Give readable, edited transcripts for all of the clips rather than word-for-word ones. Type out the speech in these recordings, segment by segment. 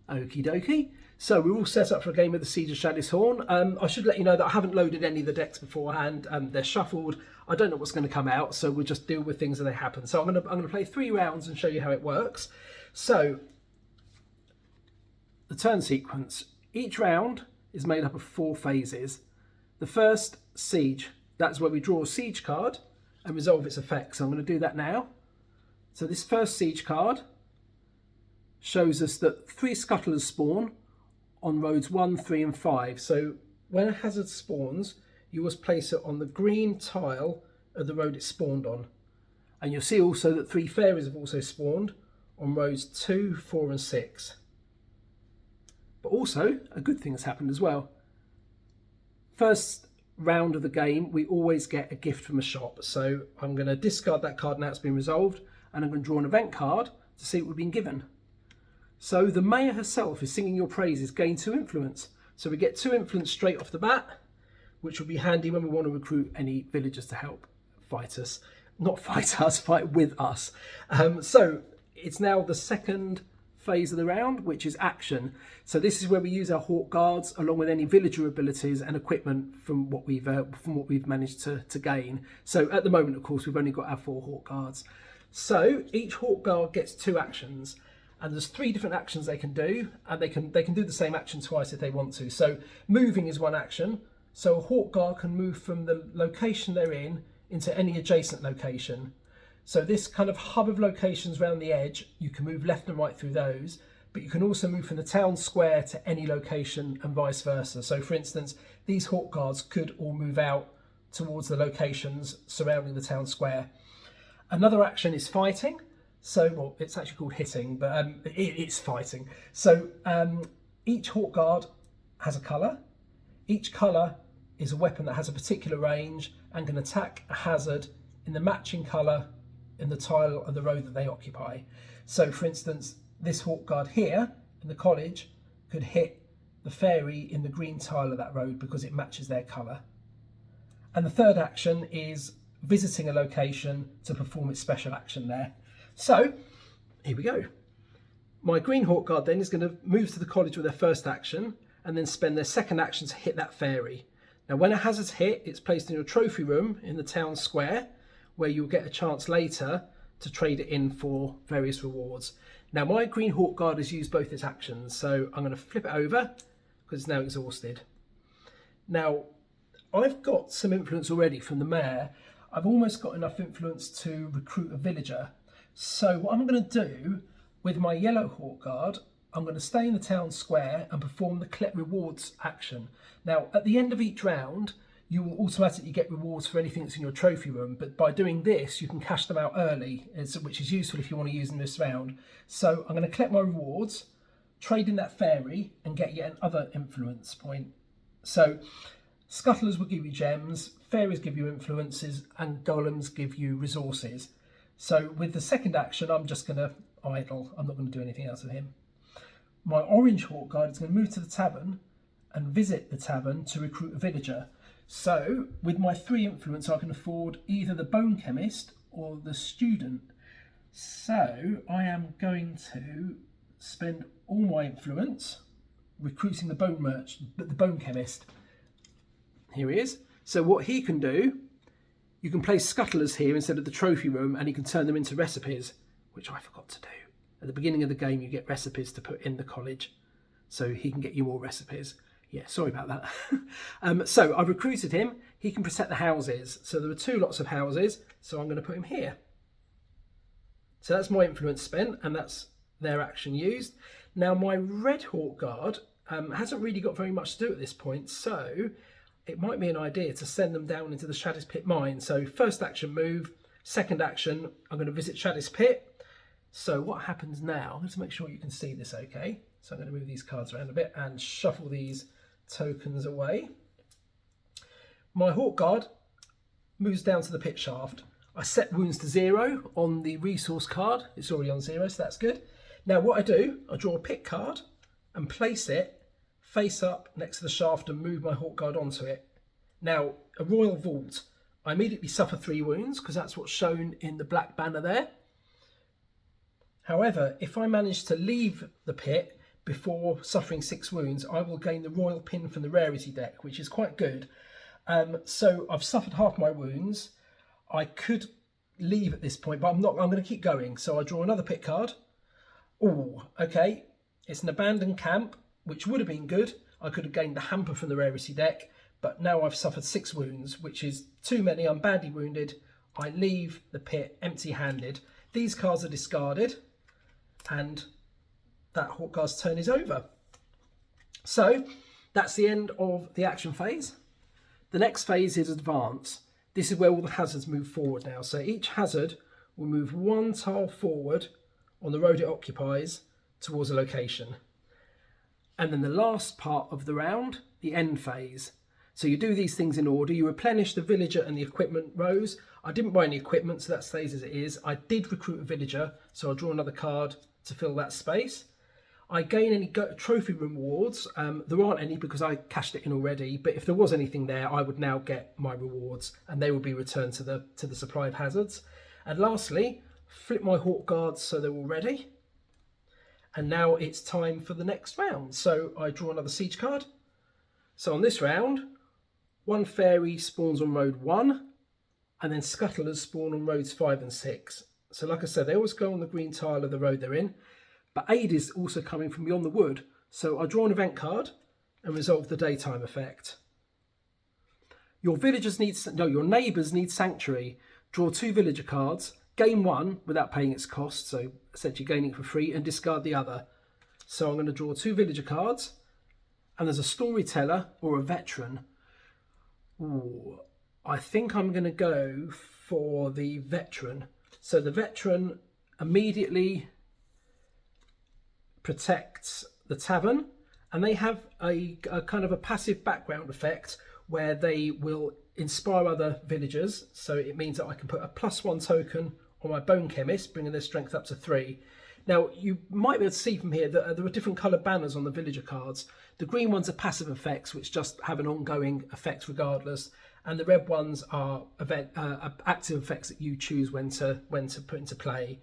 Okie dokie. So we're all set up for a game of the Siege of Shaddis Horne. I should let you know that I haven't loaded any of the decks beforehand. They're shuffled. I don't know what's going to come out, so we'll just deal with things as they happen. So I'm going to play 3 rounds and show you how it works. So the turn sequence. Each round is made up of 4 phases. The first, Siege. That's where we draw a Siege card and resolve its effects. So I'm going to do that now. So this first Siege card shows us that 3 scuttlers spawn on roads 1, 3 and 5. So when a hazard spawns, you must place it on the green tile of the road it spawned on. And you'll see also that 3 fairies have also spawned on roads 2, 4 and 6. But also, a good thing has happened as well. First round of the game, we always get a gift from a shop. So I'm going to discard that card now it's been resolved, and I'm going to draw an event card to see what we've been given. So the mayor herself is singing your praises, gain 2 influence. So we get 2 influence straight off the bat, which will be handy when we want to recruit any villagers to help fight us. Not fight us, fight with us. So it's now the second phase of the round, which is action. So this is where we use our Hawkguards along with any villager abilities and equipment from what we've managed to gain. So at the moment, of course, we've only got our 4 Hawkguards. So each Hawkguard gets 2 actions. And there's 3 different actions they can do, and they can do the same action twice if they want to. So moving is 1 action. So a Hawkguard can move from the location they're in into any adjacent location. So this kind of hub of locations around the edge, you can move left and right through those, but you can also move from the town square to any location and vice versa. So for instance, these Hawkguards could all move out towards the locations surrounding the town square. Another action is fighting. So, well, it's actually called hitting, but it's fighting. So each Hawkguard has a colour. Each colour is a weapon that has a particular range and can attack a hazard in the matching colour in the tile of the road that they occupy. So, for instance, this Hawkguard here in the college could hit the fairy in the green tile of that road because it matches their colour. And the third action is visiting a location to perform its special action there. So, here we go. My green Hawkguard then is going to move to the college with their first action and then spend their second action to hit that fairy. Now, when a hazard's hit, it's placed in your trophy room in the town square, where you'll get a chance later to trade it in for various rewards. Now, my green Hawkguard has used both its actions, so I'm going to flip it over because it's now exhausted. Now, I've got some influence already from the mayor. I've almost got enough influence to recruit a villager. So what I'm going to do with my yellow Hawkguard, I'm going to stay in the town square and perform the collect rewards action. Now, at the end of each round, you will automatically get rewards for anything that's in your trophy room, but by doing this, you can cash them out early, which is useful if you want to use them this round. So I'm going to collect my rewards, trade in that fairy, and get yet another influence point. So scuttlers will give you gems, fairies give you influences, and golems give you resources. So with the second action, I'm just going to idle. I'm not going to do anything else with him. My orange Hawkguard is going to move to the tavern and visit the tavern to recruit a villager. So with my 3 influence, I can afford either the bone chemist or the student. So I am going to spend all my influence recruiting the bone chemist. Here he is. So what he can do, you can place scuttlers here instead of the trophy room, and you can turn them into recipes, which I forgot to do. At the beginning of the game, you get recipes to put in the college, so he can get you more recipes. Yeah, sorry about that. So I've recruited him. He can protect the houses. So there are 2 lots of houses, so I'm going to put him here. So that's my influence spent, and that's their action used. Now, my red Hawkguard hasn't really got very much to do at this point, so it might be an idea to send them down into the Shaddis Pit mine. So first action move, second action, I'm going to visit Shaddis Pit. So what happens now, let's make sure you can see this okay. So I'm going to move these cards around a bit and shuffle these tokens away. My Hawkguard moves down to the pit shaft. I set wounds to 0 on the resource card. It's already on 0, so that's good. Now what I do, I draw a pit card and place it face up next to the shaft and move my Hawkguard onto it. Now, a royal vault. I immediately suffer 3 wounds because that's what's shown in the black banner there. However, if I manage to leave the pit before suffering 6 wounds, I will gain the royal pin from the rarity deck, which is quite good. So I've suffered half my wounds. I could leave at this point, but I'm not. I'm going to keep going. So I draw another pit card. Oh, okay. It's an abandoned camp, which would have been good. I could have gained the hamper from the rarity deck, but now I've suffered 6 wounds, which is too many. I'm badly wounded. I leave the pit empty-handed. These cards are discarded, and that Hawkguard's turn is over. So that's the end of the action phase. The next phase is advance. This is where all the hazards move forward now. So each hazard will move 1 tile forward on the road it occupies towards a location. And then the last part of the round, the end phase. So you do these things in order. You replenish the villager and the equipment rows. I didn't buy any equipment, so that stays as it is. I did recruit a villager, so I'll draw another card to fill that space. I gain any trophy rewards. There aren't any because I cashed it in already, but if there was anything there, I would now get my rewards and they will be returned to the supply of hazards. And lastly, flip my Hawkguards so they're all ready. And now it's time for the next round. So I draw another siege card. So on this round, 1 fairy spawns on road 1, and then scuttlers spawn on roads 5 and 6. So like I said, they always go on the green tile of the road they're in. But aid is also coming from beyond the wood. So I draw an event card and resolve the daytime effect. Your neighbours need sanctuary. Draw 2 villager cards, gain 1 without paying its cost, so essentially gaining it for free, and discard the other. So I'm going to draw 2 villager cards, and there's a storyteller or a veteran. Ooh, I think I'm going to go for the veteran. So the veteran immediately protects the tavern, and they have a kind of a passive background effect where they will inspire other villagers. So it means that I can put a +1 token on my bone chemist, bringing their strength up to 3. Now you might be able to see from here that there are different coloured banners on the villager cards. The green ones are passive effects, which just have an ongoing effect regardless, and the red ones are active effects that you choose when to put into play.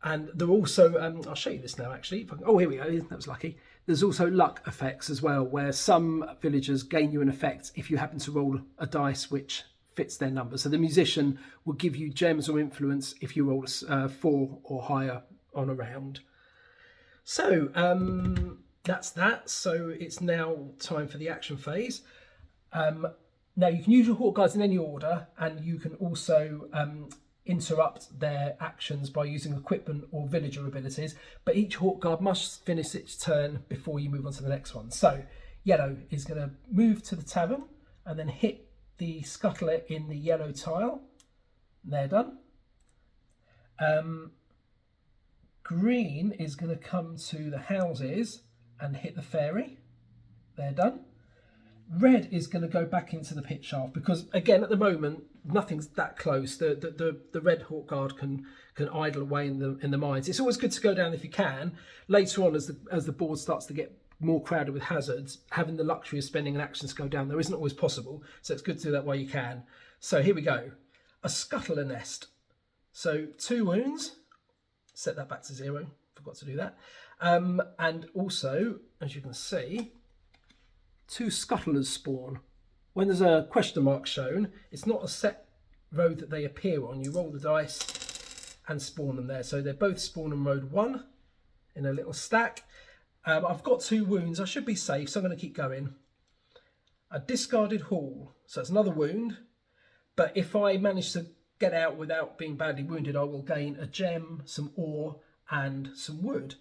And they're also, I'll show you this now actually. Oh, here we go, that was lucky. There's also luck effects as well, where some villagers gain you an effect if you happen to roll a dice which fits their number. So the musician will give you gems or influence if you roll a 4 or higher on a round. So that's that. So it's now time for the action phase. Now you can use your Hawkguards in any order, and you can also interrupt their actions by using equipment or villager abilities, but each Hawkguard must finish its turn before you move on to the next one. So yellow is going to move to the tavern and then hit the scuttler in the yellow tile. They're done. Green is going to come to the houses and hit the fairy. They're done. Red is going to go back into the pit shaft because, again, at the moment nothing's that close. The red Hawkguard can idle away in the mines. It's always good to go down if you can. Later on, as the board starts to get more crowded with hazards, having the luxury of spending an action to go down there isn't always possible. So it's good to do that while you can. So here we go. A scuttler nest. So 2 wounds. Set that back to 0. Forgot to do that. And also, as you can see, 2 scuttlers spawn. When there's a question mark shown, it's not a set road that they appear on. You roll the dice and spawn them there. So they're both spawned on road 1 in a little stack. I've got 2 wounds. I should be safe, so I'm going to keep going. A discarded haul. So it's another wound. But if I manage to get out without being badly wounded, I will gain a gem, some ore, and some wood.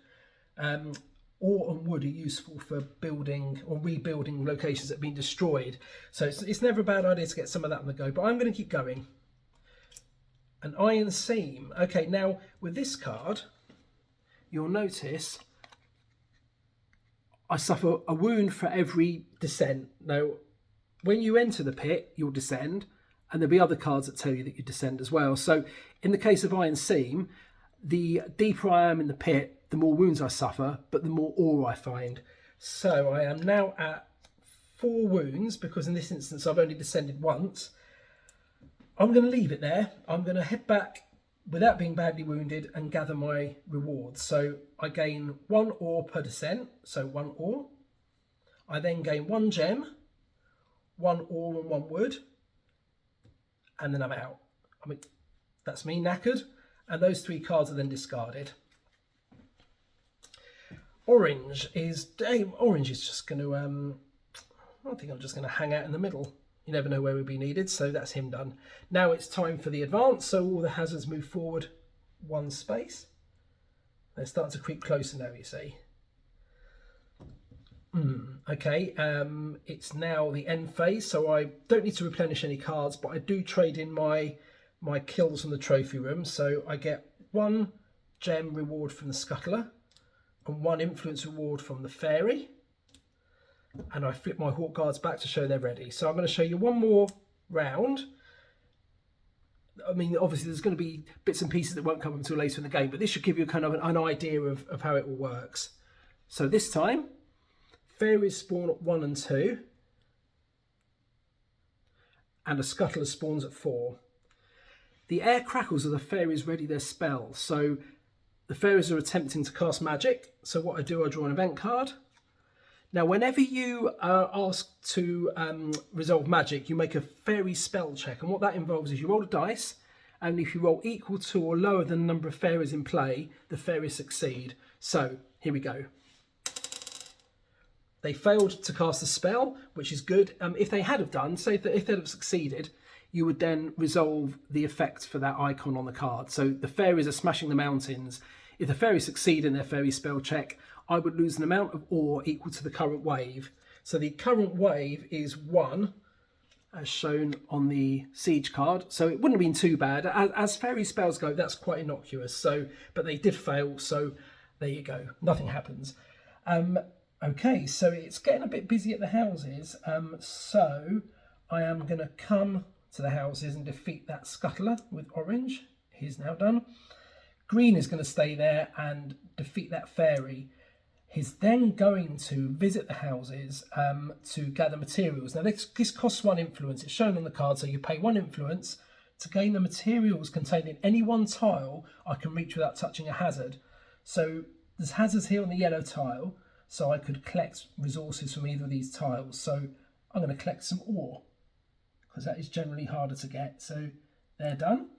Ore and wood are useful for building or rebuilding locations that have been destroyed. So it's never a bad idea to get some of that on the go, but I'm going to keep going. An iron seam. Okay, now with this card, you'll notice I suffer a wound for every descent. Now, when you enter the pit, you'll descend, and there'll be other cards that tell you that you descend as well. So in the case of iron seam, the deeper I am in the pit, the more wounds I suffer, but the more ore I find. So I am now at 4 wounds, because in this instance I've only descended once. I'm going to leave it there. I'm going to head back without being badly wounded and gather my rewards. So I gain 1 ore per descent, so 1 ore. I then gain 1 gem, 1 ore and 1 wood, and then I'm out. I mean, that's me knackered, and those 3 cards are then discarded. Orange is just going to, I think I'm just going to hang out in the middle. You never know where we'll be needed, so that's him done. Now it's time for the advance, so all the hazards move forward 1 space. They start to creep closer now, you see. Okay, it's now the end phase, so I don't need to replenish any cards, but I do trade in my kills from the trophy room. So I get 1 gem reward from the scuttler and 1 influence reward from the fairy. And I flip my Hawkguards back to show they're ready. So I'm going to show you one more round. I mean, obviously there's going to be bits and pieces that won't come until later in the game, but this should give you kind of an idea of how it all works. So this time, fairies spawn at 1 and 2, and a scuttler spawns at 4. The air crackles are the fairies ready their spells. So the fairies are attempting to cast magic. So what I do, I draw an event card. Now, whenever you are asked to resolve magic, you make a fairy spell check. And what that involves is you roll a dice, and if you roll equal to or lower than the number of fairies in play, the fairies succeed. So here we go. They failed to cast a spell, which is good. If they had have done, say that if they'd have succeeded, you would then resolve the effect for that icon on the card. So the fairies are smashing the mountains. If the fairies succeed in their fairy spell check, I would lose an amount of ore equal to the current wave. So the current wave is 1, as shown on the siege card. So it wouldn't have been too bad. As fairy spells go, that's quite innocuous. So, but they did fail, so there you go. Nothing happens. Okay, so it's getting a bit busy at the houses. So I am going to come to the houses and defeat that scuttler with orange. He's now done. Green is going to stay there and defeat that fairy. He's then going to visit the houses to gather materials. Now this costs 1 influence. It's shown on the card, so you pay 1 influence to gain the materials contained in any 1 tile I can reach without touching a hazard. So there's hazards here on the yellow tile, so I could collect resources from either of these tiles. So I'm going to collect some ore, because that is generally harder to get. So they're done.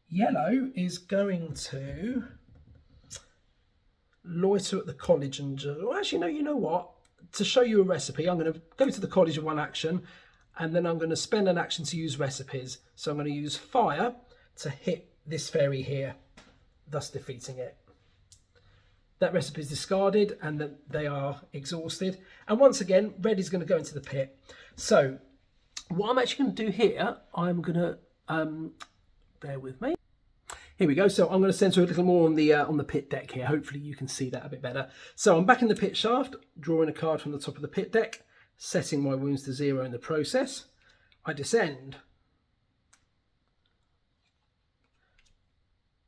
Yellow is going to loiter at the college and well, actually no, you know what, to show you a recipe, I'm going to go to the college in 1 action, and then I'm going to spend an action to use recipes. So I'm going to use fire to hit this fairy here, thus defeating it. That recipe is discarded and then they are exhausted, and once again red is going to go into the pit. So what I'm actually going to do here, I'm going to bear with me. Here we go. So I'm going to center a little more on the pit deck here. Hopefully you can see that a bit better. So I'm back in the pit shaft, drawing a card from the top of the pit deck, setting my wounds to 0 in the process. I descend.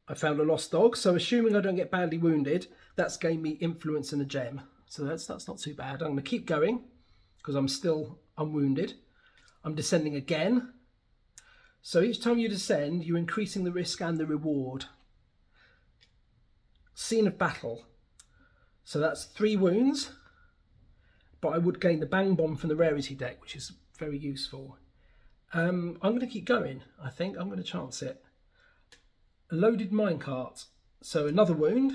I found a lost dog. So assuming I don't get badly wounded, that's gained me influence and a gem. So that's not too bad. I'm going to keep going because I'm still unwounded. I'm descending again. So each time you descend, you're increasing the risk and the reward. Scene of battle. So that's 3 wounds, but I would gain the bang bomb from the rarity deck, which is very useful. I'm going to keep going, I think. I'm going to chance it. A loaded minecart. So another wound,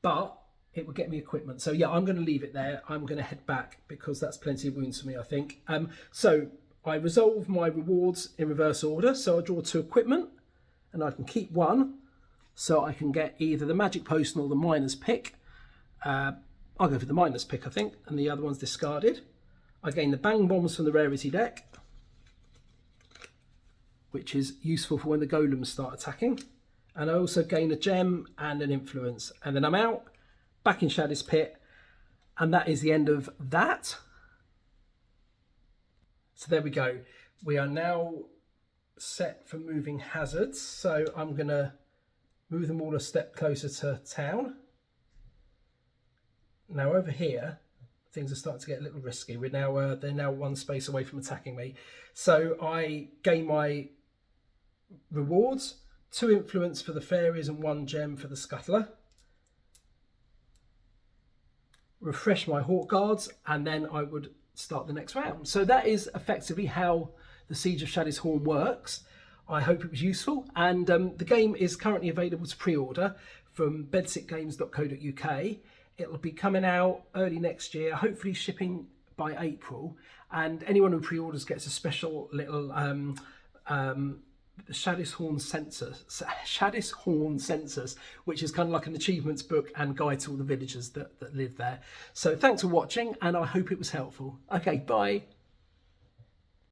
but it will get me equipment. So yeah, I'm going to leave it there. I'm going to head back because that's plenty of wounds for me, I think. So I resolve my rewards in reverse order. So I draw 2 equipment and I can keep 1. So I can get either the magic potion or the miner's pick. I'll go for the miner's pick, I think, and the other one's discarded. I gain the bang bombs from the rarity deck, which is useful for when the golems start attacking. And I also gain a gem and an influence. And then I'm out, back in Shaddis Pit, and that is the end of that. So there we go. We are now set for moving hazards. So I'm going to move them all a step closer to town. Now over here, things are starting to get a little risky. They're now 1 space away from attacking me. So I gain my rewards 2 influence for the fairies and 1 gem for the scuttler. Refresh my Hawkguards, and then I would start the next round. So that is effectively how the Siege of Shaddis Horne works. I hope it was useful, and the game is currently available to pre-order from bedsitgames.co.uk. It'll be coming out early next year, hopefully shipping by April, and anyone who pre-orders gets a special little Shaddis Horne census, which is kind of like an achievements book and guide to all the villagers that live there. So thanks for watching, and I hope it was helpful. Okay, bye.